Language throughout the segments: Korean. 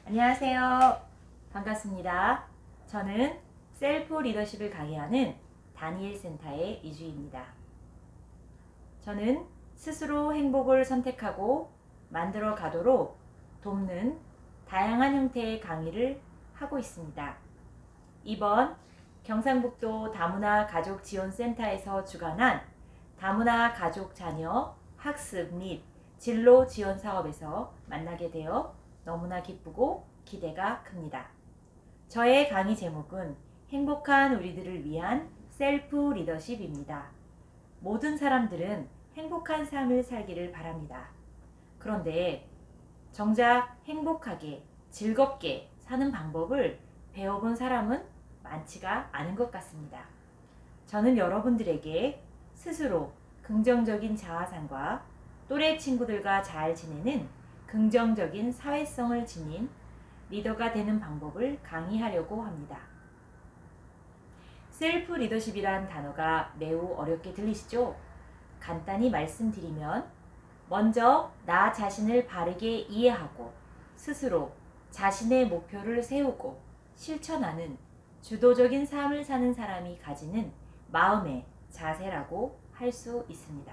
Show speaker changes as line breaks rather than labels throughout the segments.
안녕하세요. 반갑습니다. 저는 셀프 리더십을 강의하는 다니엘 센터의 이주희입니다. 저는 스스로 행복을 선택하고 만들어 가도록 돕는 다양한 형태의 강의를 하고 있습니다. 이번 경상북도 다문화 가족 지원센터에서 주관한 다문화 가족 자녀 학습 및 진로 지원 사업에서 만나게 되어 너무나 기쁘고 기대가 큽니다. 저의 강의 제목은 행복한 우리들을 위한 셀프 리더십입니다. 모든 사람들은 행복한 삶을 살기를 바랍니다. 그런데 정작 행복하게 즐겁게 사는 방법을 배워본 사람은 많지가 않은 것 같습니다. 저는 여러분들에게 스스로 긍정적인 자아상과 또래 친구들과 잘 지내는 긍정적인 사회성을 지닌 리더가 되는 방법을 강의하려고 합니다. 셀프 리더십이란 단어가 매우 어렵게 들리시죠? 간단히 말씀드리면 먼저 나 자신을 바르게 이해하고 스스로 자신의 목표를 세우고 실천하는 주도적인 삶을 사는 사람이 가지는 마음의 자세라고 할 수 있습니다.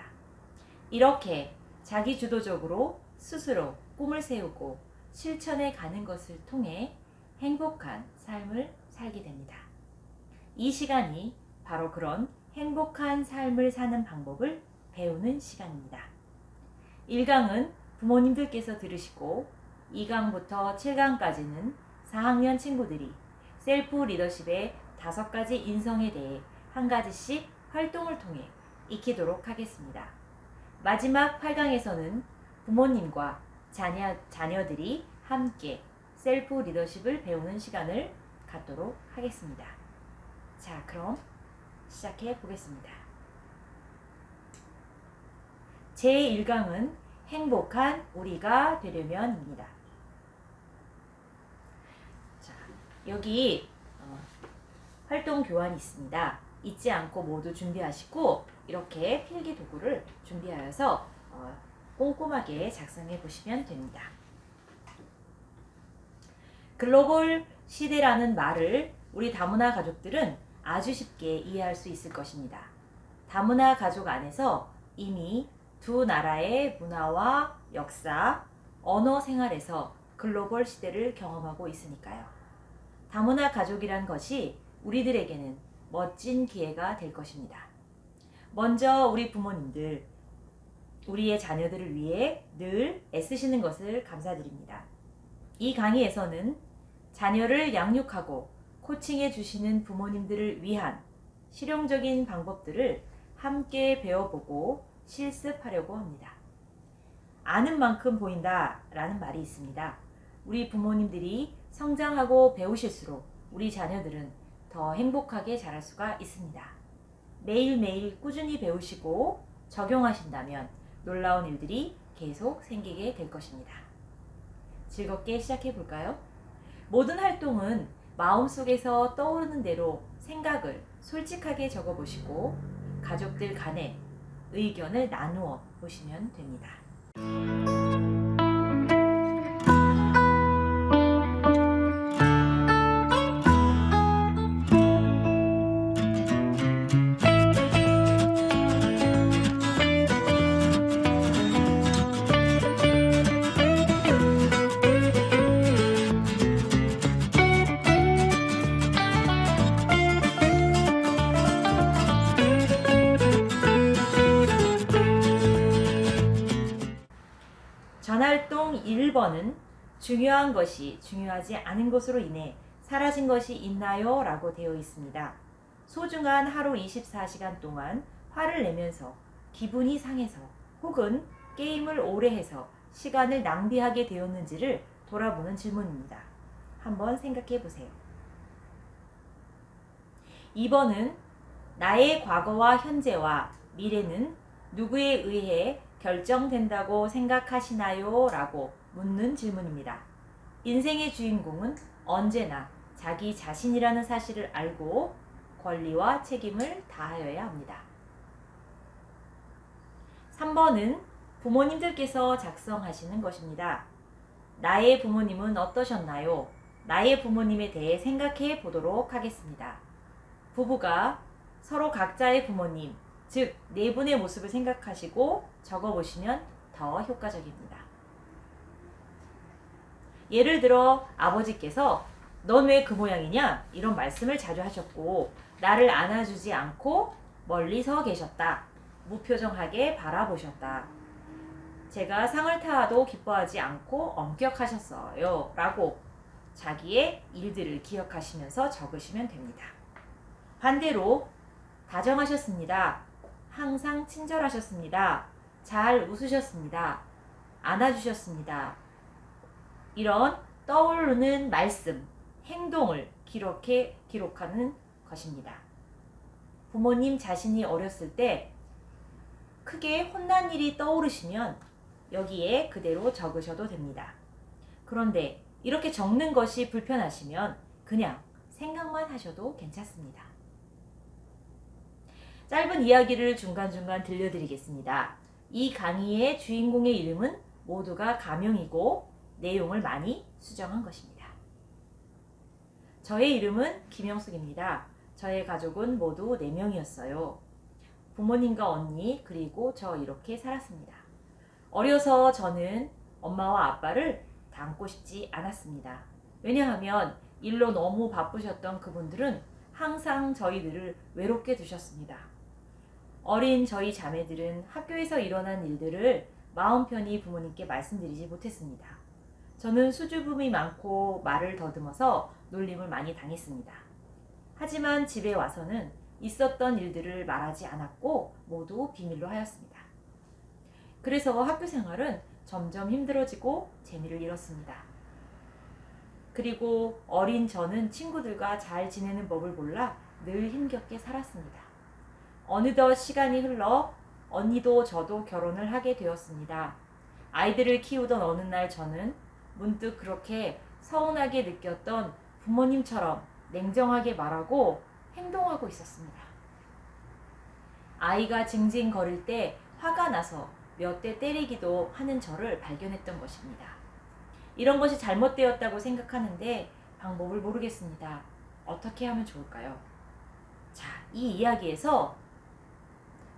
이렇게 자기 주도적으로 스스로 꿈을 세우고 실천해 가는 것을 통해 행복한 삶을 살게 됩니다. 이 시간이 바로 그런 행복한 삶을 사는 방법을 배우는 시간입니다. 1강은 부모님들께서 들으시고 2강부터 7강까지는 4학년 친구들이 셀프 리더십의 5가지 인성에 대해 한 가지씩 활동을 통해 익히도록 하겠습니다. 마지막 8강에서는 부모님과 자녀들이 함께 셀프 리더십을 배우는 시간을 갖도록 하겠습니다. 자, 그럼 시작해 보겠습니다. 제1강은 행복한 우리가 되려면입니다. 자, 여기 활동 교환이 있습니다. 잊지 않고 모두 준비하시고 이렇게 필기 도구를 준비하여서 꼼꼼하게 작성해 보시면 됩니다. 글로벌 시대라는 말을 우리 다문화 가족들은 아주 쉽게 이해할 수 있을 것입니다. 다문화 가족 안에서 이미 두 나라의 문화와 역사, 언어 생활에서 글로벌 시대를 경험하고 있으니까요. 다문화 가족이란 것이 우리들에게는 멋진 기회가 될 것입니다. 먼저 우리 부모님들, 우리의 자녀들을 위해 늘 애쓰시는 것을 감사드립니다. 이 강의에서는 자녀를 양육하고 코칭해 주시는 부모님들을 위한 실용적인 방법들을 함께 배워보고 실습하려고 합니다. 아는 만큼 보인다 라는 말이 있습니다. 우리 부모님들이 성장하고 배우실수록 우리 자녀들은 더 행복하게 자랄 수가 있습니다. 매일매일 꾸준히 배우시고 적용하신다면 놀라운 일들이 계속 생기게 될 것입니다. 즐겁게 시작해 볼까요? 모든 활동은 마음속에서 떠오르는 대로 생각을 솔직하게 적어 보시고 가족들 간에 의견을 나누어 보시면 됩니다. 전활동 1번은 중요한 것이 중요하지 않은 것으로 인해 사라진 것이 있나요? 라고 되어 있습니다. 소중한 하루 24시간 동안 화를 내면서 기분이 상해서 혹은 게임을 오래 해서 시간을 낭비하게 되었는지를 돌아보는 질문입니다. 한번 생각해 보세요. 2번은 나의 과거와 현재와 미래는 누구에 의해 결정된다고 생각하시나요? 라고 묻는 질문입니다. 인생의 주인공은 언제나 자기 자신이라는 사실을 알고 권리와 책임을 다하여야 합니다. 3번은 부모님들께서 작성하시는 것입니다. 나의 부모님은 어떠셨나요? 나의 부모님에 대해 생각해 보도록 하겠습니다. 부부가 서로 각자의 부모님, 즉 네 분의 모습을 생각하시고 적어보시면 더 효과적입니다. 예를 들어 아버지께서 넌 왜 그 모양이냐? 이런 말씀을 자주 하셨고 나를 안아주지 않고 멀리 서 계셨다. 무표정하게 바라보셨다. 제가 상을 타도 기뻐하지 않고 엄격하셨어요. 라고 자기의 일들을 기억하시면서 적으시면 됩니다. 반대로 다정하셨습니다. 항상 친절하셨습니다. 잘 웃으셨습니다. 안아주셨습니다. 이런 떠오르는 말씀, 행동을 기록하는 것입니다. 부모님 자신이 어렸을 때 크게 혼난 일이 떠오르시면 여기에 그대로 적으셔도 됩니다. 그런데 이렇게 적는 것이 불편하시면 그냥 생각만 하셔도 괜찮습니다. 짧은 이야기를 중간중간 들려드리겠습니다. 이 강의의 주인공의 이름은 모두가 가명이고 내용을 많이 수정한 것입니다. 저의 이름은 김영숙입니다. 저의 가족은 모두 4명이었어요. 부모님과 언니 그리고 저 이렇게 살았습니다. 어려서 저는 엄마와 아빠를 닮고 싶지 않았습니다. 왜냐하면 일로 너무 바쁘셨던 그분들은 항상 저희들을 외롭게 두셨습니다. 어린 저희 자매들은 학교에서 일어난 일들을 마음 편히 부모님께 말씀드리지 못했습니다. 저는 수줍음이 많고 말을 더듬어서 놀림을 많이 당했습니다. 하지만 집에 와서는 있었던 일들을 말하지 않았고 모두 비밀로 하였습니다. 그래서 학교 생활은 점점 힘들어지고 재미를 잃었습니다. 그리고 어린 저는 친구들과 잘 지내는 법을 몰라 늘 힘겹게 살았습니다. 어느덧 시간이 흘러 언니도 저도 결혼을 하게 되었습니다. 아이들을 키우던 어느 날 저는 문득 그렇게 서운하게 느꼈던 부모님처럼 냉정하게 말하고 행동하고 있었습니다. 아이가 징징거릴 때 화가 나서 몇 대 때리기도 하는 저를 발견했던 것입니다. 이런 것이 잘못되었다고 생각하는데 방법을 모르겠습니다. 어떻게 하면 좋을까요? 자, 이 이야기에서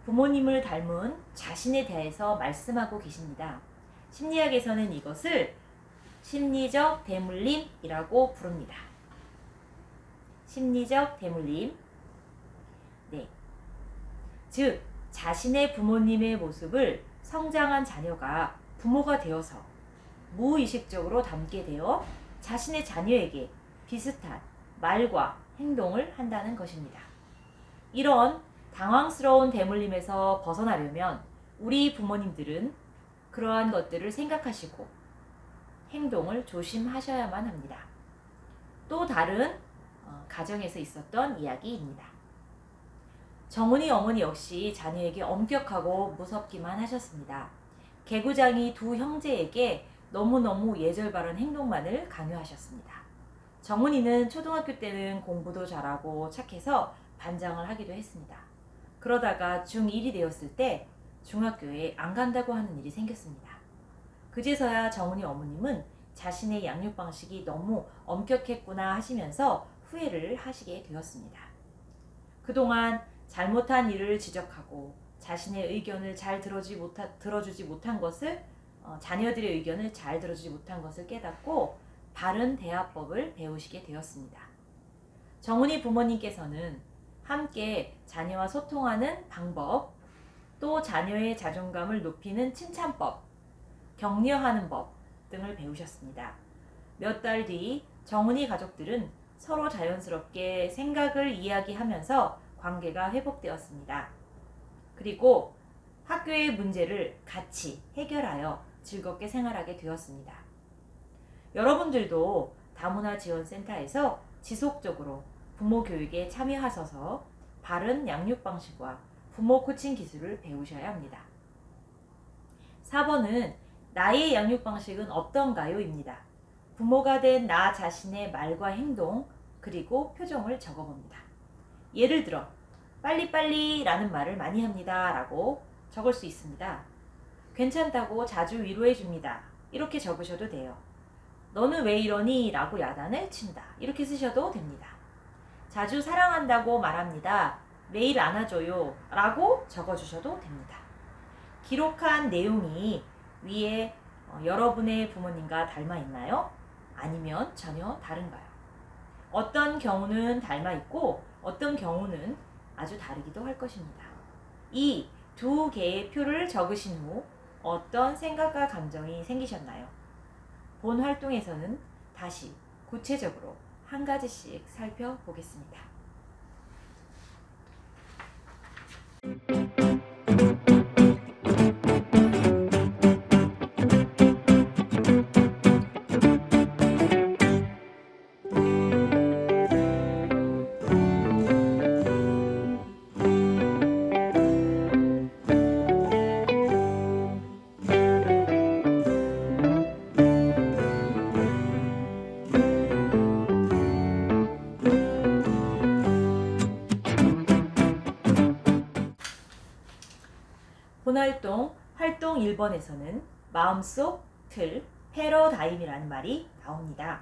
부모님을 닮은 자신에 대해서 말씀하고 계십니다. 심리학에서는 이것을 심리적 대물림이라고 부릅니다. 심리적 대물림. 네. 즉, 자신의 부모님의 모습을 성장한 자녀가 부모가 되어서 무의식적으로 닮게 되어 자신의 자녀에게 비슷한 말과 행동을 한다는 것입니다. 이런 당황스러운 대물림에서 벗어나려면 우리 부모님들은 그러한 것들을 생각하시고 행동을 조심하셔야만 합니다. 또 다른 가정에서 있었던 이야기입니다. 정은이 어머니 역시 자녀에게 엄격하고 무섭기만 하셨습니다. 개구장이 두 형제에게 너무너무 예절 바른 행동만을 강요하셨습니다. 정은이는 초등학교 때는 공부도 잘하고 착해서 반장을 하기도 했습니다. 그러다가 중1이 되었을 때 중학교에 안 간다고 하는 일이 생겼습니다. 그제서야 정은이 어머님은 자신의 양육 방식이 너무 엄격했구나 하시면서 후회를 하시게 되었습니다. 그동안 잘못한 일을 지적하고 자신의 의견을 잘 들어주지 못한 것을 자녀들의 의견을 잘 들어주지 못한 것을 깨닫고 바른 대화법을 배우시게 되었습니다. 정은이 부모님께서는 함께 자녀와 소통하는 방법, 또 자녀의 자존감을 높이는 칭찬법, 격려하는 법 등을 배우셨습니다. 몇 달 뒤 정은이 가족들은 서로 자연스럽게 생각을 이야기하면서 관계가 회복되었습니다. 그리고 학교의 문제를 같이 해결하여 즐겁게 생활하게 되었습니다. 여러분들도 다문화 지원센터에서 지속적으로 부모 교육에 참여하셔서 바른 양육 방식과 부모 코칭 기술을 배우셔야 합니다. 4번은 나의 양육 방식은 어떤가요? 입니다. 부모가 된 나 자신의 말과 행동 그리고 표정을 적어봅니다. 예를 들어 빨리빨리 라는 말을 많이 합니다 라고 적을 수 있습니다. 괜찮다고 자주 위로해 줍니다. 이렇게 적으셔도 돼요. 너는 왜 이러니? 라고 야단을 친다. 이렇게 쓰셔도 됩니다. 자주 사랑한다고 말합니다. 매일 안아줘요. 라고 적어주셔도 됩니다. 기록한 내용이 위에 여러분의 부모님과 닮아 있나요? 아니면 전혀 다른가요? 어떤 경우는 닮아 있고 어떤 경우는 아주 다르기도 할 것입니다. 이 두 개의 표를 적으신 후 어떤 생각과 감정이 생기셨나요? 본 활동에서는 다시 구체적으로 한 가지씩 살펴보겠습니다. 본활동 활동 1번에서는 마음속 틀, 패러다임이라는 말이 나옵니다.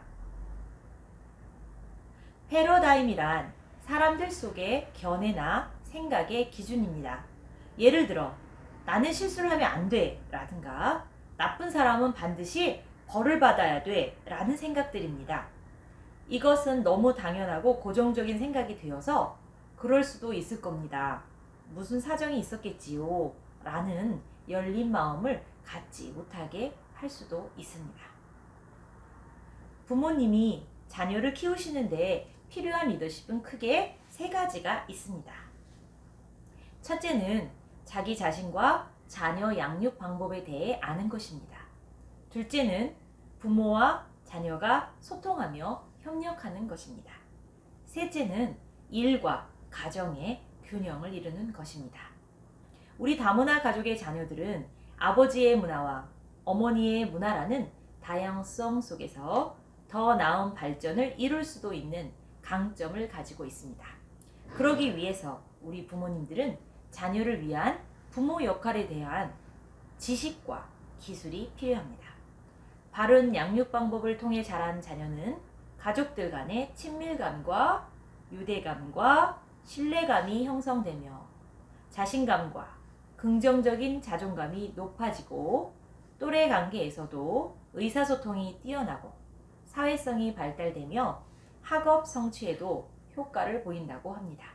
패러다임이란 사람들 속의 견해나 생각의 기준입니다. 예를 들어 나는 실수를 하면 안 돼 라든가 나쁜 사람은 반드시 벌을 받아야 돼 라는 생각들입니다. 이것은 너무 당연하고 고정적인 생각이 되어서 그럴 수도 있을 겁니다. 무슨 사정이 있었겠지요 라는 열린 마음을 갖지 못하게 할 수도 있습니다. 부모님이 자녀를 키우시는데 필요한 리더십은 크게 세 가지가 있습니다. 첫째는 자기 자신과 자녀 양육 방법에 대해 아는 것입니다. 둘째는 부모와 자녀가 소통하며 협력하는 것입니다. 셋째는 일과 가정의 균형을 이루는 것입니다. 우리 다문화 가족의 자녀들은 아버지의 문화와 어머니의 문화라는 다양성 속에서 더 나은 발전을 이룰 수도 있는 강점을 가지고 있습니다. 그러기 위해서 우리 부모님들은 자녀를 위한 부모 역할에 대한 지식과 기술이 필요합니다. 바른 양육 방법을 통해 자란 자녀는 가족들 간의 친밀감과 유대감과 신뢰감이 형성되며 자신감과 긍정적인 자존감이 높아지고 또래 관계에서도 의사소통이 뛰어나고 사회성이 발달되며 학업 성취에도 효과를 보인다고 합니다.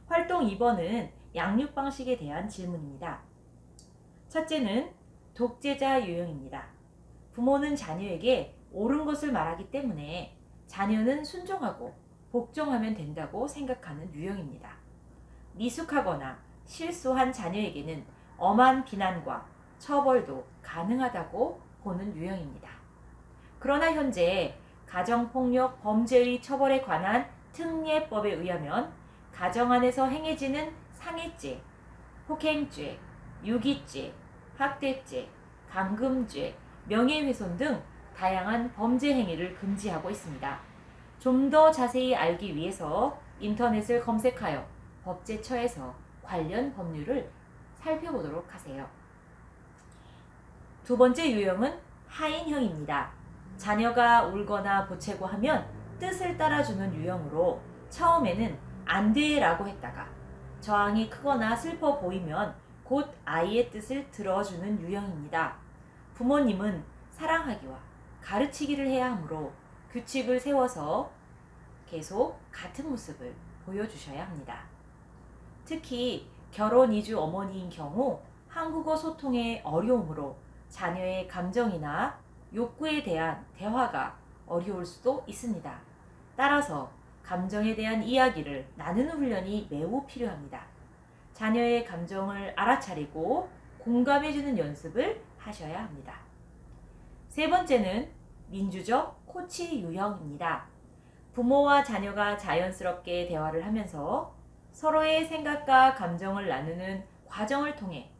활동 2번은 양육 방식에 대한 질문입니다. 첫째는 독재자 유형입니다. 부모는 자녀에게 옳은 것을 말하기 때문에 자녀는 순종하고 복종하면 된다고 생각하는 유형입니다. 미숙하거나 실수한 자녀에게는 엄한 비난과 처벌도 가능하다고 보는 유형입니다. 그러나 현재 가정폭력 범죄의 처벌에 관한 특례법에 의하면 가정 안에서 행해지는 상해죄, 폭행죄, 유기죄, 학대죄, 감금죄, 명예훼손 등 다양한 범죄 행위를 금지하고 있습니다. 좀 더 자세히 알기 위해서 인터넷을 검색하여 법제처에서 관련 법률을 살펴보도록 하세요. 두 번째 유형은 하인형입니다. 자녀가 울거나 보채고 하면 뜻을 따라주는 유형으로 처음에는 안 돼 라고 했다가 저항이 크거나 슬퍼 보이면 곧 아이의 뜻을 들어주는 유형입니다. 부모님은 사랑하기와 가르치기를 해야 하므로 규칙을 세워서 계속 같은 모습을 보여주셔야 합니다. 특히 결혼 이주 어머니인 경우 한국어 소통의 어려움으로 자녀의 감정이나 욕구에 대한 대화가 어려울 수도 있습니다. 따라서 감정에 대한 이야기를 나누는 훈련이 매우 필요합니다. 자녀의 감정을 알아차리고 공감해주는 연습을 하셔야 합니다. 세 번째는 민주적 코치 유형입니다. 부모와 자녀가 자연스럽게 대화를 하면서 서로의 생각과 감정을 나누는 과정을 통해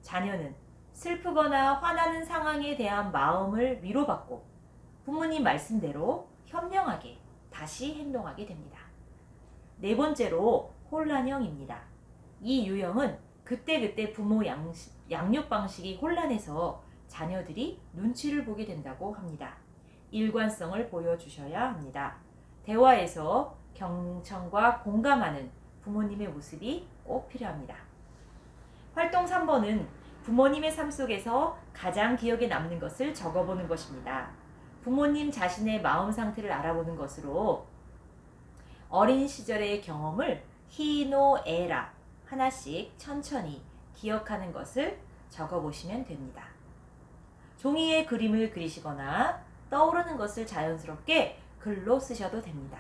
자녀는 슬프거나 화나는 상황에 대한 마음을 위로받고 부모님 말씀대로 현명하게 다시 행동하게 됩니다. 네 번째로 혼란형입니다. 이 유형은 그때그때 부모 양육 방식이 혼란해서 자녀들이 눈치를 보게 된다고 합니다. 일관성을 보여주셔야 합니다. 대화에서 경청과 공감하는 부모님의 모습이 꼭 필요합니다. 활동 3번은 부모님의 삶 속에서 가장 기억에 남는 것을 적어보는 것입니다. 부모님 자신의 마음 상태를 알아보는 것으로 어린 시절의 경험을 히노에라 하나씩 천천히 기억하는 것을 적어보시면 됩니다. 종이에 그림을 그리시거나 떠오르는 것을 자연스럽게 글로 쓰셔도 됩니다.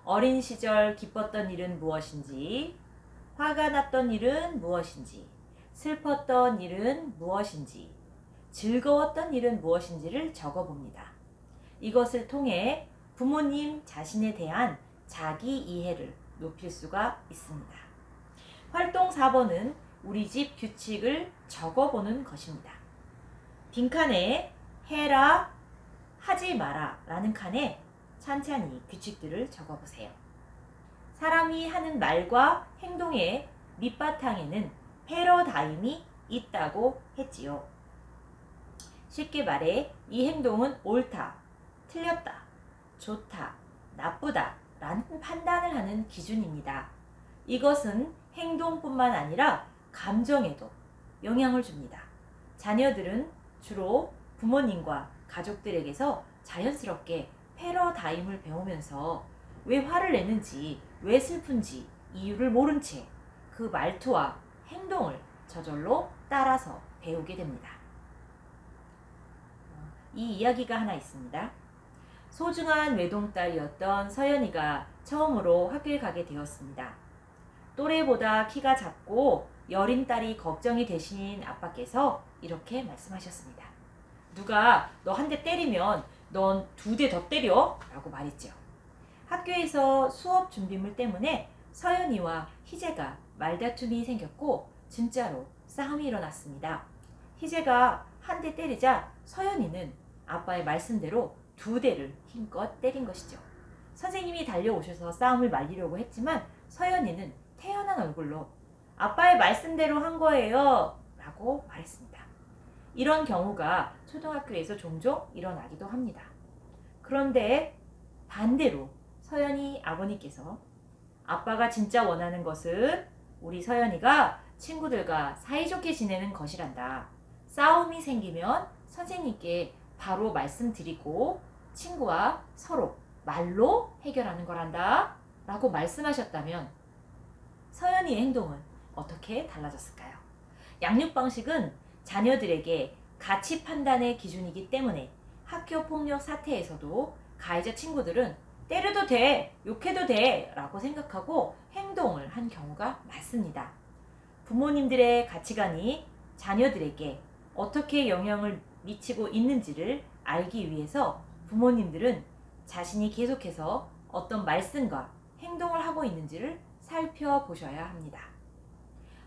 어린 시절 기뻤던 일은 무엇인지, 화가 났던 일은 무엇인지, 슬펐던 일은 무엇인지, 즐거웠던 일은 무엇인지를 적어봅니다. 이것을 통해 부모님 자신에 대한 자기 이해를 높일 수가 있습니다. 활동 4번은 우리 집 규칙을 적어보는 것입니다. 빈칸에 해라, 하지 마라 라는 칸에 찬찬히 규칙들을 적어보세요. 사람이 하는 말과 행동의 밑바탕에는 패러다임이 있다고 했지요. 쉽게 말해 이 행동은 옳다, 틀렸다, 좋다, 나쁘다 라는 판단을 하는 기준입니다. 이것은 행동뿐만 아니라 감정에도 영향을 줍니다. 자녀들은 주로 부모님과 가족들에게서 자연스럽게 패러다임을 배우면서 왜 화를 내는지, 왜 슬픈지 이유를 모른 채 그 말투와 행동을 저절로 따라서 배우게 됩니다. 이 이야기가 하나 있습니다. 소중한 외동딸이었던 서연이가 처음으로 학교에 가게 되었습니다. 또래보다 키가 작고 여린 딸이 걱정이 되신 아빠께서 이렇게 말씀하셨습니다. 누가 너 한 대 때리면 넌 2대 더 때려? 라고 말했죠. 학교에서 수업 준비물 때문에 서연이와 희재가 말다툼이 생겼고 진짜로 싸움이 일어났습니다. 희재가 한 대 때리자 서연이는 아빠의 말씀대로 2대를 힘껏 때린 것이죠. 선생님이 달려오셔서 싸움을 말리려고 했지만 서연이는 태연한 얼굴로 아빠의 말씀대로 한 거예요 라고 말했습니다. 이런 경우가 초등학교에서 종종 일어나기도 합니다. 그런데 반대로 서연이 아버님께서 아빠가 진짜 원하는 것은 우리 서연이가 친구들과 사이좋게 지내는 것이란다. 싸움이 생기면 선생님께 바로 말씀드리고 친구와 서로 말로 해결하는 거란다 라고 말씀하셨다면 서연이의 행동은 어떻게 달라졌을까요? 양육 방식은 자녀들에게 가치 판단의 기준이기 때문에 학교 폭력 사태에서도 가해자 친구들은 때려도 돼, 욕해도 돼 라고 생각하고 행동을 한 경우가 많습니다. 부모님들의 가치관이 자녀들에게 어떻게 영향을 미치고 있는지를 알기 위해서 부모님들은 자신이 계속해서 어떤 말씀과 행동을 하고 있는지를 살펴보셔야 합니다.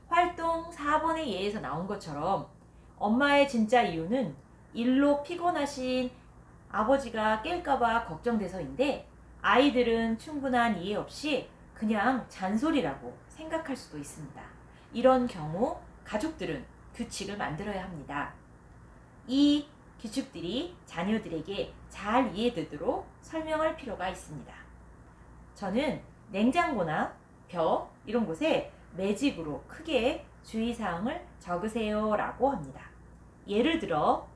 활동 4번의 예에서 나온 것처럼 엄마의 진짜 이유는 일로 피곤하신 아버지가 깰까봐 걱정돼서인데 아이들은 충분한 이해 없이 그냥 잔소리라고 생각할 수도 있습니다. 이런 경우 가족들은 규칙을 만들어야 합니다. 이 규칙들이 자녀들에게 잘 이해되도록 설명할 필요가 있습니다. 저는 냉장고나 벼 이런 곳에 매직으로 크게 주의사항을 적으세요 라고 합니다. 예를 들어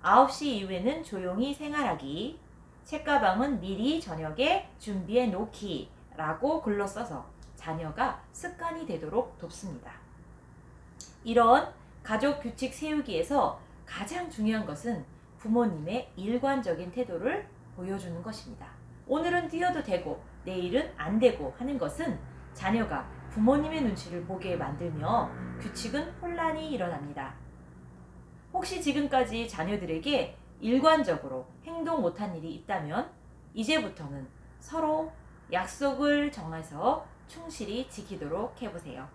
9시 이후에는 조용히 생활하기, 책가방은 미리 저녁에 준비해 놓기 라고 글로 써서 자녀가 습관이 되도록 돕습니다. 이런 가족 규칙 세우기에서 가장 중요한 것은 부모님의 일관적인 태도를 보여주는 것입니다. 오늘은 뛰어도 되고 내일은 안 되고 하는 것은 자녀가 부모님의 눈치를 보게 만들며 규칙은 혼란이 일어납니다. 혹시 지금까지 자녀들에게 일관적으로 행동 못한 일이 있다면 이제부터는 서로 약속을 정해서 충실히 지키도록 해보세요.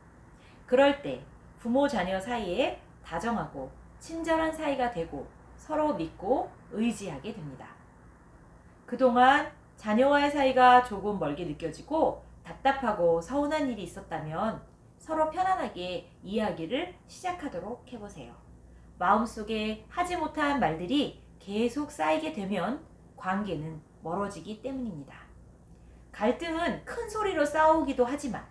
그럴 때 부모 자녀 사이에 다정하고 친절한 사이가 되고 서로 믿고 의지하게 됩니다. 그동안 자녀와의 사이가 조금 멀게 느껴지고 답답하고 서운한 일이 있었다면 서로 편안하게 이야기를 시작하도록 해보세요. 마음속에 하지 못한 말들이 계속 쌓이게 되면 관계는 멀어지기 때문입니다. 갈등은 큰 소리로 싸우기도 하지만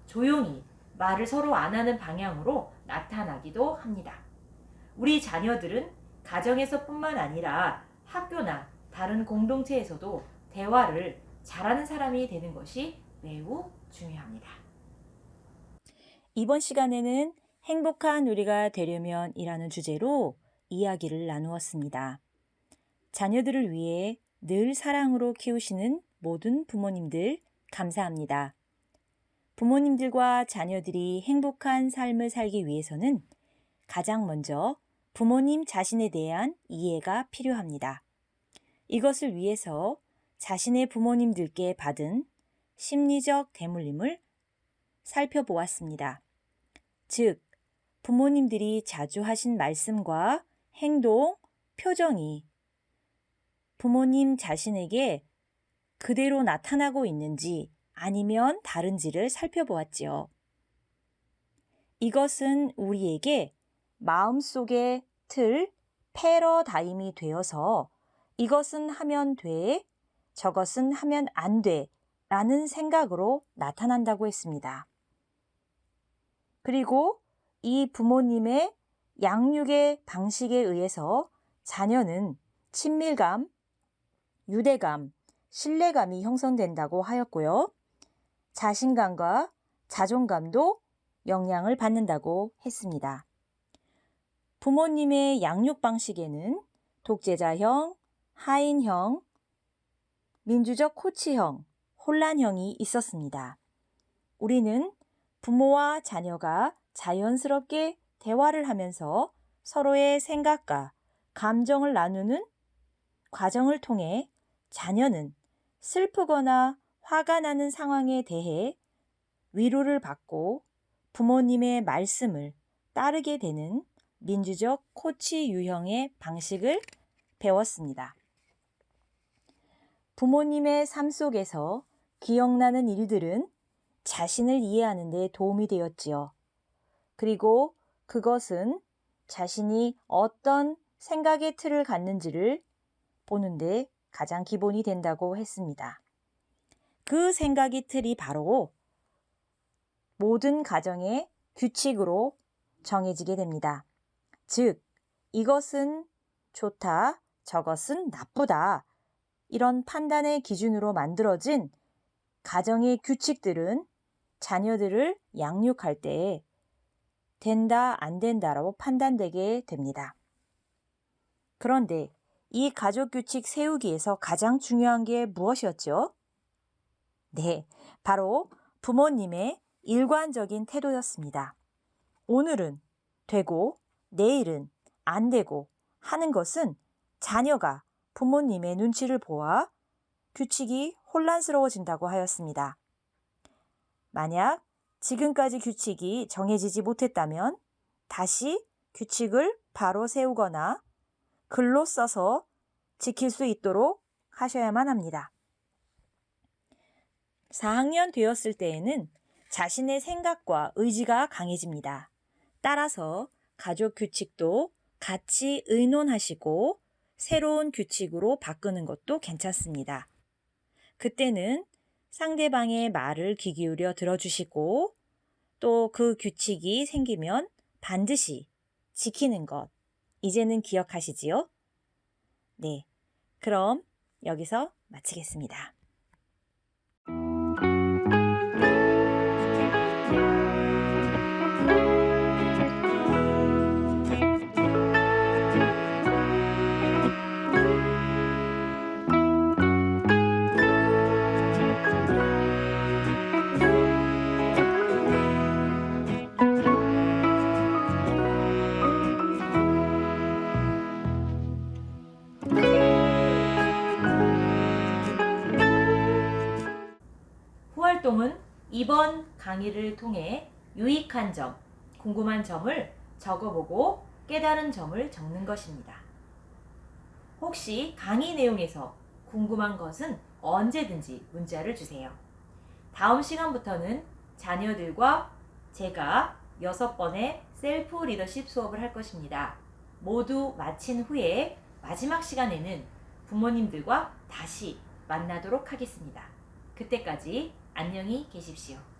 조용히 말을 서로 안 하는 방향으로 나타나기도 합니다. 우리 자녀들은 가정에서뿐만 아니라 학교나 다른 공동체에서도 대화를 잘하는 사람이 되는 것이 매우 중요합니다.
이번 시간에는 행복한 우리가 되려면 이라는 주제로 이야기를 나누었습니다. 자녀들을 위해 늘 사랑으로 키우시는 모든 부모님들 감사합니다. 부모님들과 자녀들이 행복한 삶을 살기 위해서는 가장 먼저 부모님 자신에 대한 이해가 필요합니다. 이것을 위해서 자신의 부모님들께 받은 심리적 대물림을 살펴보았습니다. 즉, 부모님들이 자주 하신 말씀과 행동, 표정이 부모님 자신에게 그대로 나타나고 있는지 아니면 다른지를 살펴보았지요. 이것은 우리에게 마음속의 틀, 패러다임이 되어서 이것은 하면 돼, 저것은 하면 안 돼 라는 생각으로 나타난다고 했습니다. 그리고 이 부모님의 양육의 방식에 의해서 자녀는 친밀감, 유대감, 신뢰감이 형성된다고 하였고요. 자신감과 자존감도 영향을 받는다고 했습니다. 부모님의 양육 방식에는 독재자형, 하인형, 민주적 코치형, 혼란형이 있었습니다. 우리는 부모와 자녀가 자연스럽게 대화를 하면서 서로의 생각과 감정을 나누는 과정을 통해 자녀는 슬프거나 화가 나는 상황에 대해 위로를 받고 부모님의 말씀을 따르게 되는 민주적 코치 유형의 방식을 배웠습니다. 부모님의 삶 속에서 기억나는 일들은 자신을 이해하는 데 도움이 되었지요. 그리고 그것은 자신이 어떤 생각의 틀을 갖는지를 보는데 가장 기본이 된다고 했습니다. 그 생각의 틀이 바로 모든 가정의 규칙으로 정해지게 됩니다. 즉, 이것은 좋다, 저것은 나쁘다. 이런 판단의 기준으로 만들어진 가정의 규칙들은 자녀들을 양육할 때 된다, 안 된다라고 판단되게 됩니다. 그런데 이 가족 규칙 세우기에서 가장 중요한 게 무엇이었죠? 네, 바로 부모님의 일관적인 태도였습니다. 오늘은 되고 내일은 안 되고 하는 것은 자녀가 부모님의 눈치를 보아 규칙이 혼란스러워진다고 하였습니다. 만약 지금까지 규칙이 정해지지 못했다면 다시 규칙을 바로 세우거나 글로 써서 지킬 수 있도록 하셔야만 합니다. 4학년 되었을 때에는 자신의 생각과 의지가 강해집니다. 따라서 가족 규칙도 같이 의논하시고 새로운 규칙으로 바꾸는 것도 괜찮습니다. 그때는 상대방의 말을 귀 기울여 들어주시고 또 그 규칙이 생기면 반드시 지키는 것, 이제는 기억하시지요? 네, 그럼 여기서 마치겠습니다.
후활동은 이번 강의를 통해 유익한 점, 궁금한 점을 적어보고 깨달은 점을 적는 것입니다. 혹시 강의 내용에서 궁금한 것은 언제든지 문자를 주세요. 다음 시간부터는 자녀들과 제가 6번의 셀프 리더십 수업을 할 것입니다. 모두 마친 후에 마지막 시간에는 부모님들과 다시 만나도록 하겠습니다. 그때까지 안녕히 계십시오.